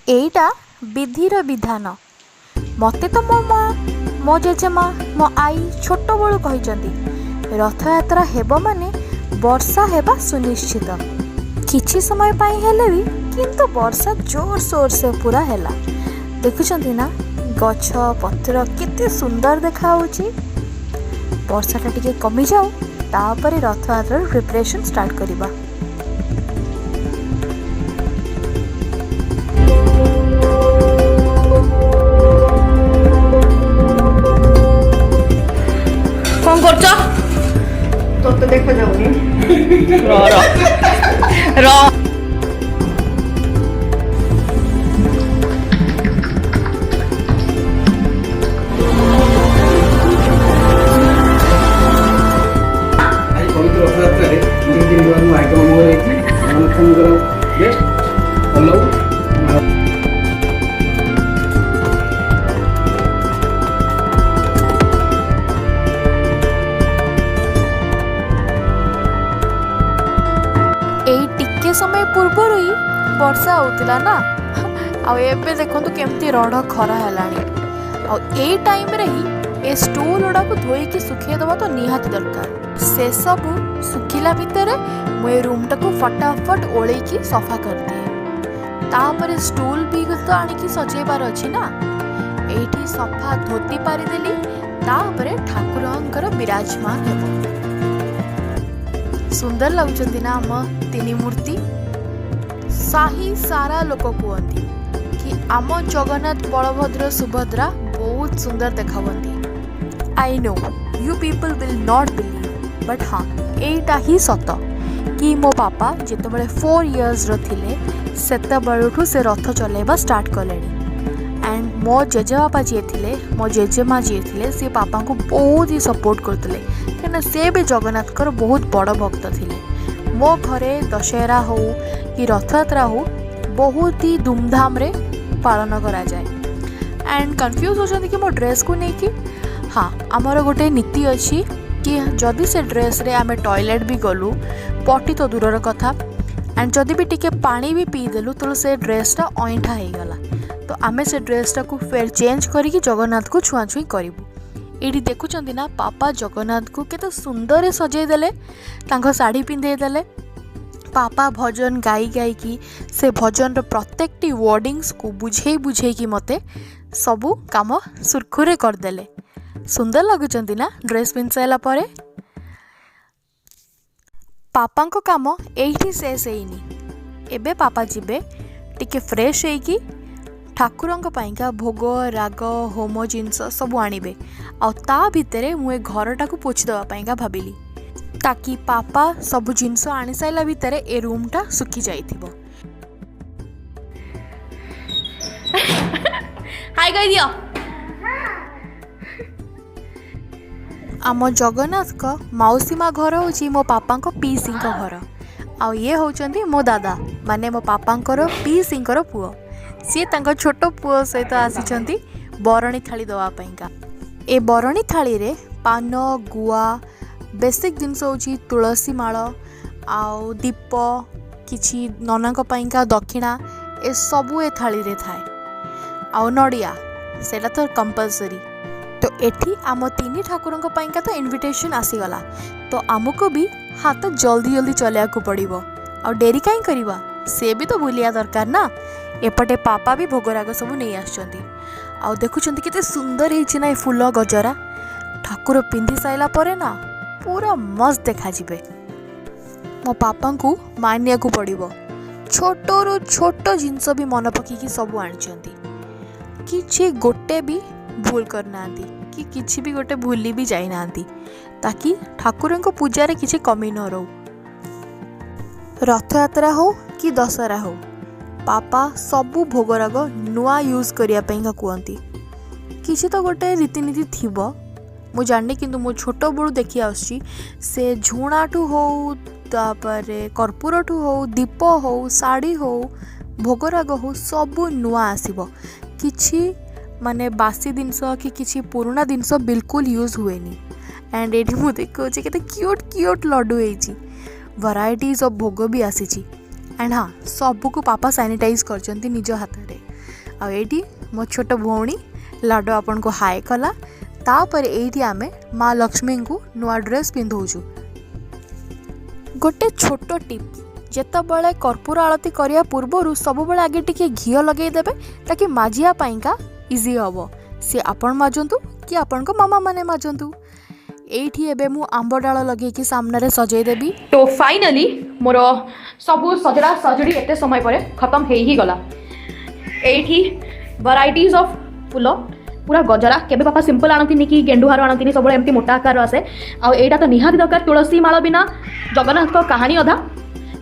एईटा विधिर विधान मते तो मो माँ मो जेजेमा मो आई छोट बड़ू कही रथयात्रा हेब माने वर्षा हेबा सुनिश्चित। किछि समय पाई हेले भी किंतु वर्षा जोर सोर से पूरा हैला। देखुछंती ना गछ पत्र केते सुंदर देखा होची। वर्षाटा टिके कमी जाऊ तापरे रथयात्रा प्रिपरेशन स्टार्ट करिबा। कौन करछ तो देखा जाऊनी र र र आज पवित्र रथयात्रा रे तीन दिन बाद आइटम हो रही थी मनखंगर बेस्ट हेलो टिके समय पूर्वर ही वर्षा होतिला ना आ एबे देखंतु केमती रड खरा हेलानी आ ए टाइम रे ही ए स्टूल उडा को धोई के सुखे दबा तो निहाती दरकार। से सब सुखिला भितरे मु ए रूम टाको फटाफट ओळे की सफा कर दिए। तापर स्टूल भी तो आनी की सजेबार अछि ना एठी सफा धोती पारी देली। तापर ठाकुरंकर विराजमान हेबो। सुंदर लगुचंती ना आम तीन मूर्ति। साही सारा लोक कहती कि आम जगन्नाथ बलभद्र सुभद्रा बहुत सुंदर देखावंती। I know you people will not believe but हाँ एटा ही सत कि मो पापा जिते बड़े 4 इयर्स थिले सेते बड़ठू से रथ चलेबा स्टार्ट कलेनी। एंड मो जेजेबापा जी थे मो जेजेमा जी थे सी पापा को बहुत ही सपोर्ट करते कहीं से भी जगन्नाथ कर बहुत बड़ भक्त थे। मो घरे दशहरा हो कि रथयात्रा हो बहुत ही धूमधाम रे पालन करा जाए। एंड कन्फ्यूज होचंती कि मो ड्रेस को लेकिन हाँ आमर गोटे नीति अच्छी कि जदि से ड्रेस रे आमे टॉयलेट भी गलु पटी तो दूरर कथा एंड जदि भी टिके पानी भी पीदेलु तो से ड्रेसटा अईठा हो गला तो आमे से ड्रेसटा को फेर चेंज करिकी जगन्नाथ को छुआछुई करिबु। एठी देखुचंती ना पापा जगन्नाथ को केते सुंदर सजाई देले तांको साड़ी पिंधे देले। पापा भजन गाई गाई की से भजन प्रत्येकटी वर्डिंग्स को बुझे बुझे की मते सबू काम सुरखुरे कर देले। सुंदर लगुचंती ना ड्रेस पिन साइला परे। पापा को काम एठी शेष हेनी। एबे पापा जिबे टिके फ्रेश हेकी ठाकुरंक पाइका भोग राग होम जिनस सब आनिबे आ ता भितरे मुए घरटा को पोछि दवा पाइका भाबिली ताकि पापा सब जिनस आनी साइला भितरे ए रूमटा सुखी जाइथिबो। हाय कह दियो। आम जगन्नाथ का मौसीमा घर होची मो पापा को पीसी घर आ ये होचंती मो दादा माने मो पापा पीसी पुओ। सी तांको छोट पुओ सहित आसीचंती बरणी थाली दवा पाइका। ए बरणी थाली रे पान गुआ बेसिक जिनस होची तुलसी माळ आउ दीप किछि ननाक पाइका दक्षिणा ए सबू ए थाली रे थाए आउ नडिया सेटा तो कंपलसरी। तो एठी आम तीन ठाकुरंक पाइका तो इनविटेशन आसीगला तो आमको भी हाथ जल्दी जल्दी चलिया को पड़िबो आ डेरी काई करिबा से भी तो भूलिया दरकार ना। एपटे पापा भी भोगराग सब नहीं आछंती आ देखुछंती केते सुंदर हेछि ना ए फूल गजरा। ठाकुर पिंधि साइला परे ना पूरा मस्त देखा जिबे। मो पापा को मानिया को पड़िबो छोटो छोट जिनस भी मन पकी की सब आनिचंती किछि गोटे भी भूल करना कि किछि भी गोटे भूली भी जाई नांती ताकि ठाकुरन को पूजा रे किछि कमी न रहू। रथयात्रा हो कि दशहरा हो पापा सबू भोगराग नुआ यूज करिया पेंगा कहती किछि तो गोटे रीतिनीति थिबो मु जाने किंतु मो छोट बड़ू देखि आसी से झुणाठू हो तापरे कर्पूरठू हो दीप हो साड़ी हो भोगराग हो सबू नुआ आसीबो। किछि माने बासी जिनस कि किछि पुराना जिनस बिल्कुल यूज हुएनी। एंड एठी मु देखो केते क्यूट क्यूट लड्डू हेची वैराइटीज ऑफ भोग भी आसी एंड हाँ सबको पापा सैनिटाइज करचंती निज हाथ रे आईटी मो छोट भौणी लाडो आपन को हाय कला तापर एठी आमे माँ लक्ष्मी को नुआ ड्रेस पिंधौछु। गोटे छोट टिप जेतबले कर्पूर आरती करिया पूर्वरु सबबले आगे टिके घियो लगेई देबे ताकि माजिया पाइंका इजी हबो। से आपण माजंतु कि आपण को मामा माने माजंतु। एठी एबे मु आंब डाळ लगे कि सामने रे सजै देबी। तो फाइनली मोर सबू सजड़ा सजड़ी एते समय पर खत्म ही गला। एठी वैराइटीज ऑफ फूल पूरा गजरा केबे पापा सिंपल आनती कि गेंडुहार आनती सब एमती मोटा आकार आसे आईटा तो निहाती दरकार तुलसी माଳ बिना जगन्नाथ को कहानी अधा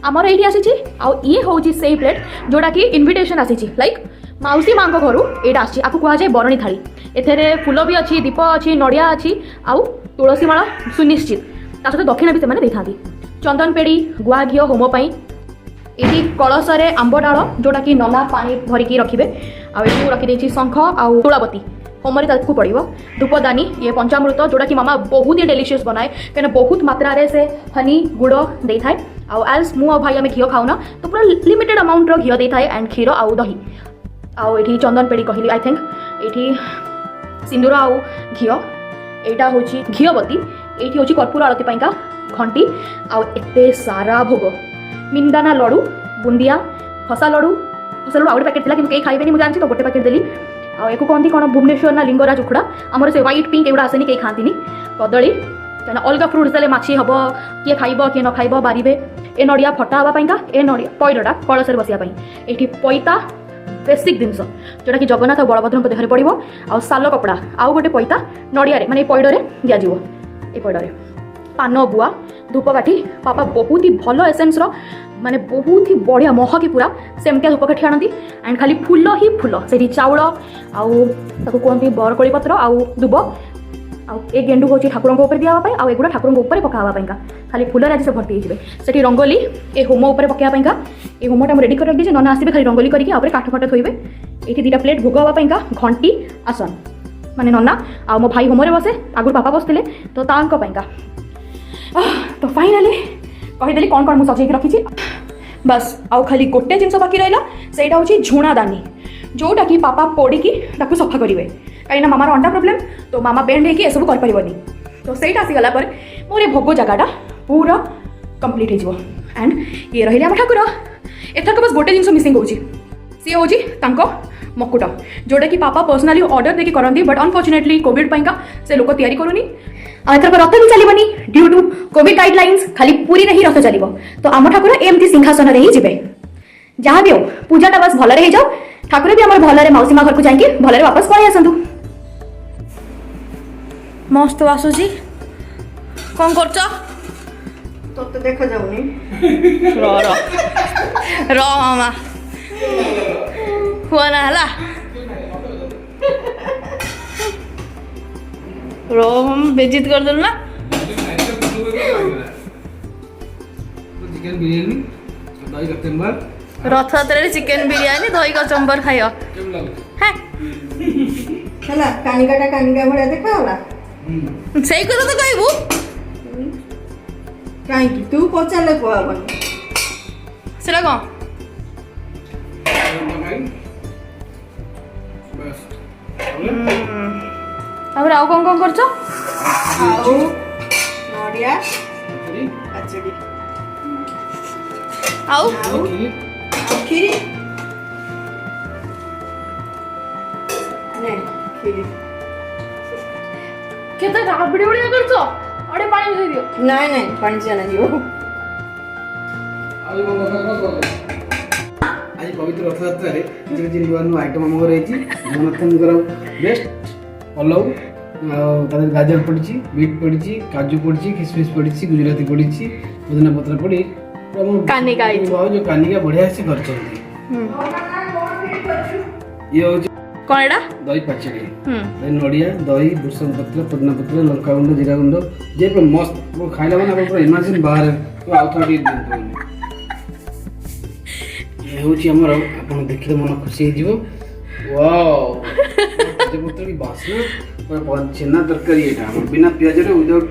आमर ये आसी ये हूँ से प्लेट जोटा कि इनविटेशन आसी लाइक माउसी माँ घर यहाँ आसी आपको कहुए बरणी थाली एथे फूल भी अच्छी दीप अच्छी नड़िया अच्छी आउ तुलसी माଳ सुनिश्चित ता सहित दक्षिणा भी से था चंदन पेड़ी गुआ घी होमपाई ये कलशरे आंब डाल जोटा कि नना पानी भरिकी रखिए आउ रखिदे शंख आउ तुलाबती होमरे ताकू पड़ो धूपदानी ये पंचामृत जोटा कि मामा बहुत ही डेलीशियस बनाए कहीं बहुत मात्रा से हनी गुड़ दे थाए आल्स मु भाई आम घी खाऊना तो पूरा लिमिटेड अमाउंट घी दे थाए एंड क्षीर आउ दही आउ ये चंदन पेड़ी कहली आई थिंक ये सिंदूर आउ घी यहाँ हूँ घीबती ये हूँ कर्पूर आरती पाइंका घंटी आउ एते सारा भोग मिंदाना लड़ू बुंदिया खसा लड़ू आउ गोटे पैकेट था कि खाइबेनी मुझे जानती तो गोटे पैकेट देली आउ कहती कौन भुवनेश्वर ना लिंगराज उखुड़ा आमर से व्हाइट पिंक एगुड़ा आसेनी कहीं खाती कदली कहीं अलग फ्रुट्स देले माछी हम किए खाइब किए न खाइब बारे ए नड़िया फटा हाँपाइंका ए नड़िया पैडटा कलश बसापी ये पैता बेसिक जिनस जोटा कि जगन्नाथ और बलभद्र देहरे पड़ो आउ साल कपड़ा आउ गोटे पैता नड़िया माने पैडे दिज्व ये पैडे पान गुआ धूपकाठी पापा बहुत ही भल एसेन्स माने बहुत ही बढ़िया महकी पूरा सेमतिया धूपकाठी आनती एंड खाली फूल ही फूल से चाउल आउ कहते बरकोली पत्र आउ दुब आउ ए गेंडू हूँ ठाकुर दिवाई आउ एगुड़ा ठाकुर पकावाईका खाली फूल आज से भर्ती होते रंगोली ए होम उपर पकाइका ये होमटा रेडी कर रखी नना आसवे खाली रंगोली करके काठ फाट थोबे ये दुटा प्लेट भोग हाँपाइका घंटी आसन माने नना आ मो भाई होमरे बसे आगुर पापा बसते तो तांका तो फाइनाली कहीदेली कौन कौन मुझे सजेक रखी बस आउ खाली गोटे जिनस बाकी रहा से हूँ झुणा दानी जोटा कि पापा पोड़िकी सफा करेंगे कहीं मामार अंडा प्रोब्लेम तो मामा बेंड होगी सब कर तो सहीटा आसीगला मोर भोग जगटा पूरा कंप्लीट हो एंड ये रही आम ठाकुर एथरक बस गोटे जिन मिसिंग हो सी हूँ मकुट जोटा कि पापा पर्सनाली ऑर्डर देके करती बट अनफॉर्चुनेटली कोविड पाइंका से लोक तैयारी करूनी एथरक रथ भी चलनी ड्यू टू कोविड गाइडलाइंस खाली पूरी ही रथ चलो तो आम ठाकुर एमती सिंहासन ही जी जहाँ भी हो पूजाटा बस भलरे जाओ ठाकुर भी आम भलरे मौसी माँ घर को जाकि भलरे वापस पलि आसतु मस्त आसुची कौन कर तो देखा जाऊनी र मामा हुआ ना हला रो हम बेजित कर देलु ना चिकन बिरयानी दही कचम्बर रथयात्रा चिकेन बिरयानी दही कचम्बर खाइयो हाँ ହେଲା କାନିକାଟା କାନିକା ଭଳିଆ ଦେଖାଗଲା ସେଇ କଥା ତ କହିବୁ କାହିଁକି ତୁ ପଚାରିଲେ କୁହାବନି ସେଟା କଣ ତାପରେ ଆଉ କଣ କରୁଛ ଆଉ ନଡ଼ିଆ ପାଚେଡ଼ି ଆଉ ଆଉ କ୍ଷୀରି ନାଇଁ କ୍ଷୀରି କେତେ ରାବିଡି ଭଳିଆ କରୁଛ ଅଡେ ପାଣି ମିଶେଇ ଦିଅ ନାଇଁ ନାଇଁ ପାଣି ଚାନା ଯିବ आज पवित्र रथयात्रा नुआ नुआ आइटम आम घर जगन्नाथ बेस्ट पलौ गाजर पड़ी बीट पड़ी काजू पड़ी किसमिश पड़ी गुजराती पड़ी पुदीना पत्र पड़ी कानिका जो कानिका बढ़िया से कर ये हूँ कौन एटा दही पाचेड़ी नड़िया दही भूषण पत्र पुदीना पत्र लंका गुंड जीरा गुंड जे मस्त खाइला मैंने पूरा इमेजिन बाहर आउ थोड़ी ये हूँ आमर आप देखिए मन खुशी हो पत्र की बास्ना छेना तरकारी यहाँ बिना पिज विदाउट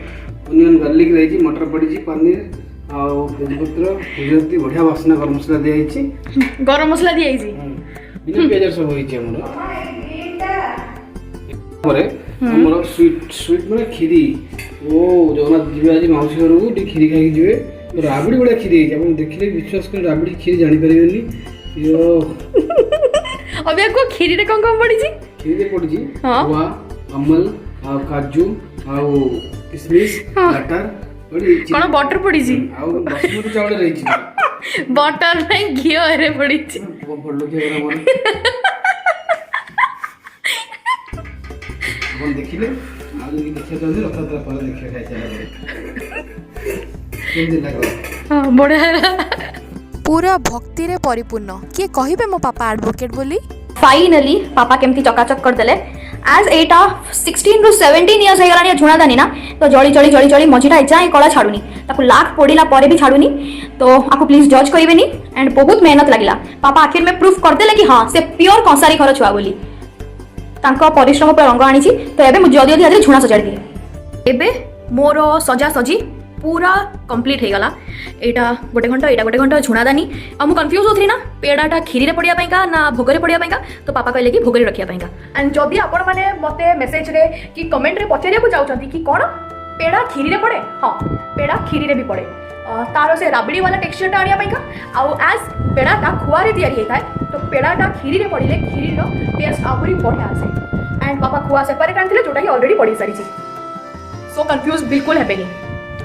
अनियन गार्लिक रही मटर पड़ी पनीर आउ तेजपत्र गुजराती बढ़िया बास्ना गरम मसला दिखाई गरम मसला दिखाई बिना पियाज सब होइछि हमर परे हमर स्वीट माने खीरी ओ जगन्नाथ जीवे आज माउसी घर को टी खीरी खाई जीवे तो राबड़ी बड़ा खीरी है अपन देखले विश्वास कर राबड़ी खीरी जानि परिबेनी यो अबे को खीरी रे कौन पड़ी छी खीरी रे पड़ी छी हाँ। खोआ अमल आ काजू आ किशमिश बटर पड़ी छी कौन बटर पड़ी छी आ बासमती चावल रही छी बटर नहीं घी रे पड़ी छी बड़ लोग के मन अपन देखिले आ যদি দেখে তো রথযাত্রা পরে দেখে খাইছে কেমন লাগলো हां बड़े पूरा भक्ति रे परिपूर्ण किए कहिबे मो पापा एडवोकेट बोली फाइनली पापा केमती चकाचक कर देले एज एटा 16 टू 17 इयर्स हे गलानी झुणा दानी ना तो जळी जळी जळी जळी मझीटा जाए कला छाडुनी ताकू लाख पड़िला परे भी छाडुनी तो आपको प्लीज जज करिवेनी एंड बहुत मेहनत लागिला पापा आखिर में प्रूफ कर देले कि हां से प्योर कंसारी घर छुआ बोली तांको परिश्रम पर रंग आनी तो एबे जल्दी जल्दी आज झुणा सजाड़ी दिए एबे मोर सजा सजी पूरा कंप्लीट हो गला एटा गोटे घंटा झुणादानी आ मु कंफ्यूज होथि ना पेड़ाटा खीरी रे पड़िया पाइका ना भोगरे पड़िया पाइका तो पापा कहले कि भोगरे रखिया पाइका एंड जदि आपण माने मते मेसेज रे कि कमेंट रे पचारिया को चाहउछंती कि कोन पेड़ा खीरी रे पड़े हां पेड़ा खीरी रे भी पड़े तारो से राबड़ी वाला टेक्सचरटा आनिया पाइका आउ एज पेड़ाटा खुआ रे तयारी हेताय तो पेड़ाटा खीरी रे पड़िले खीरी रो टेस्ट आहुरी बढ़िया आसे एंड पापा खुआ सेपरेट आनथिले जोटा कि ऑलरेडी पड़ी सारी छी सो कंफ्यूज बिल्कुल हेबेनी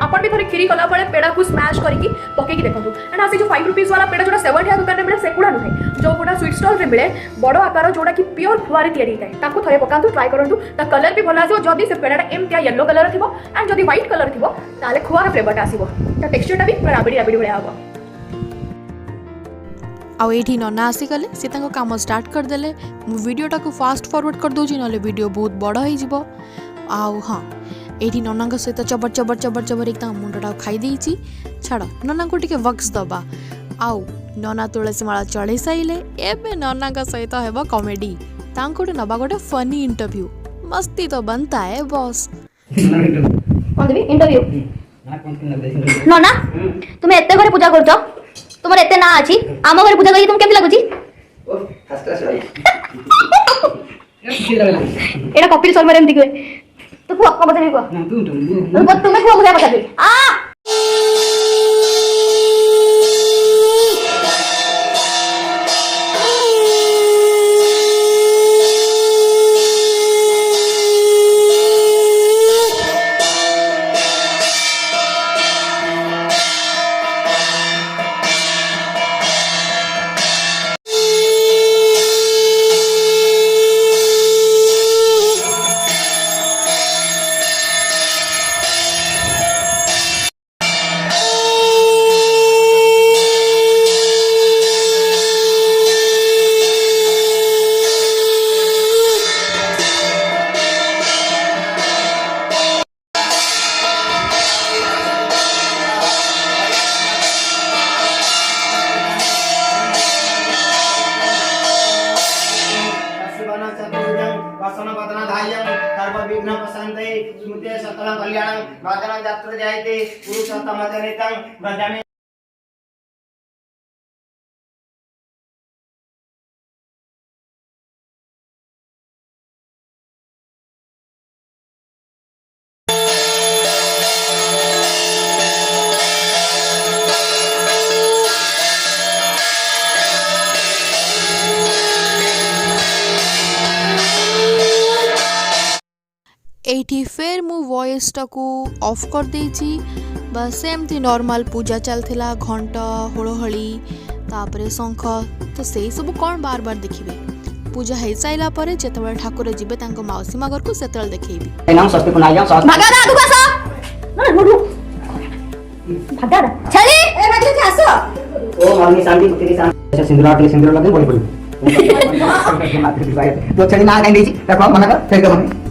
आपण भी थोड़ी खीरी कला बड़े पेड़ा को स्मैश करके पकेकी देखंतु एंड आसी जो 5 रुपीस वाला पेड़ा जोटा 70 दुकान रे मिले सेकुडा नुहे जो गोटा स्वीट स्टॉल रे मिले बड़ो आकार जोटा कि प्योर खुआरे तयारी होता है ताको थरे पकांतु ट्राई करंतु ता कलर भी भला आसो जदी से पेड़ाटा एमतिया येलो कलर थिबो एंड जदी व्हाइट कलर थिबो ताले खुआर फ्लेवरटा आसीबो ता टेक्सचरटा भी पूरा राबड़ी राबड़ी भलिया हबो आउ एठी नना आसी गले से तांको काम स्टार्ट कर देले मु वीडियोटा को फास्ट फॉरवर्ड कर दोची नले वीडियो बहुत बड़ होई जिवो आउ हां एठी नना को सहित चबर चबर चबर चबर एक मुंडटा खाई देइची छाड़ नना को टिके वक्स दबा आउ नना तुलसी माला चढ़े साइले एबे नना का सहित हेबो कॉमेडी तांको नबा गोटे फनी इंटरव्यू मस्ती तो बनता है बॉस कोन देबी इंटरव्यू न ना तुम एते घरे पूजा करछो तुमर एते ना अछि आम घरे पूजा करी तुम केमति लागुची एटा कपिल शर्मा रे एमति कहे तो कुआ को बता नहीं कुआ ना तू तुम्हें कुआ मुझे बता दे आ सकल कल्याण भजन जात्र जायते पुरुषोत्तम जनितं भजामि एठी फेर मु वॉइस टाकू ऑफ कर देइची बस एमती नॉर्मल पूजा चलथिला घंटा होळहळी तापरे शंख तो सेई सब कोन बार बार देखिबे पूजा हे साइला परे जेतबे ठाकुर जिबे तांको माउसी मागर को सेतल देखैबी नाम सस्ते को ना जाओ साथ भागा दा आगु आसो ना मुडू भागा दा चली ए भागी के आसो ओ मम्मी शांति तेरी शांति सिंदूर लगे बोल बोल तो चली ना नहीं दी देखो मना कर फेंक दो मम्मी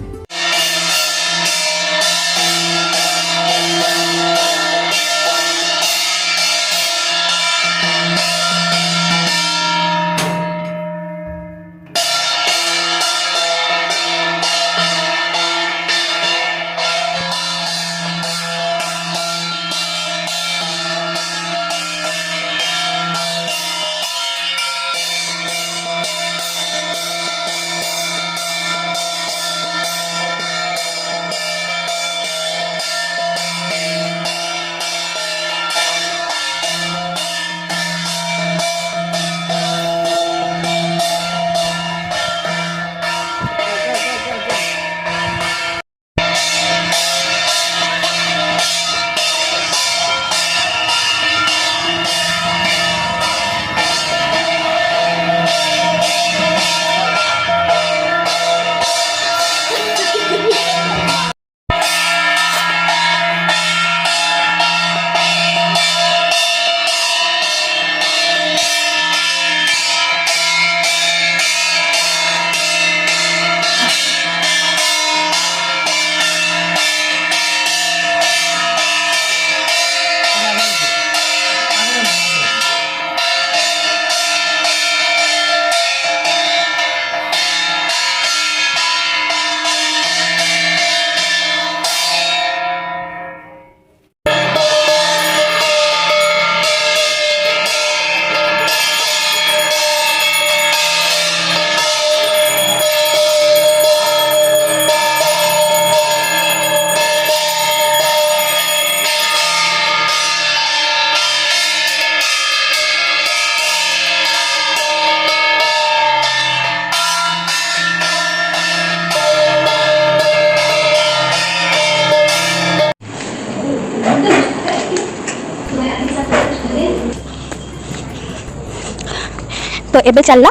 तो एबे चलला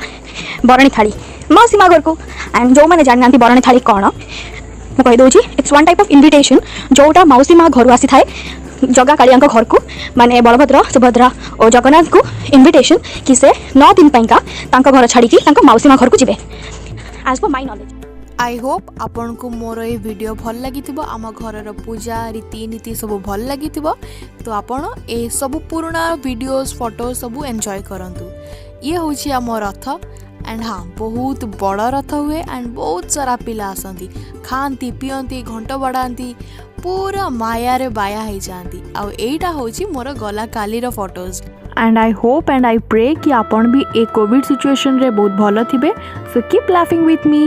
बरणी थाली मौसी माँ घर को एंड जो मैंने जानी ना बरणी थाली कौन मैं कहीदे it's one type of invitation जोटा मौसी माँ घर आसी थाए जगा कालिया घर को माने बलभद्र सुभद्रा और जगन्नाथ को इनविटेशन कि से 9 दिन पैंका तांका घर छाड़ी मौसी माँ घर को जीवे as per my knowledge. I hope आपन को मोर ये वीडियो भल लगी आम घर पूजा रीतिनीति सब भल लगी तो आपन ए सब पुराना वीडियोस फोटो सब एंजॉय करंतु। ये हूँ आम रथ एंड हाँ बहुत बड़ रथ हुए एंड बहुत सारा पिला आसती खाती पियंती घंट बढ़ाती पूरा मायारे बाया हो जाती आउ एटा होची मोर गला कालीर photos and I hope and I pray कि आपन भी ए कोविड सिचुएशन रे बहुत भल थिबे so keep laughing with me.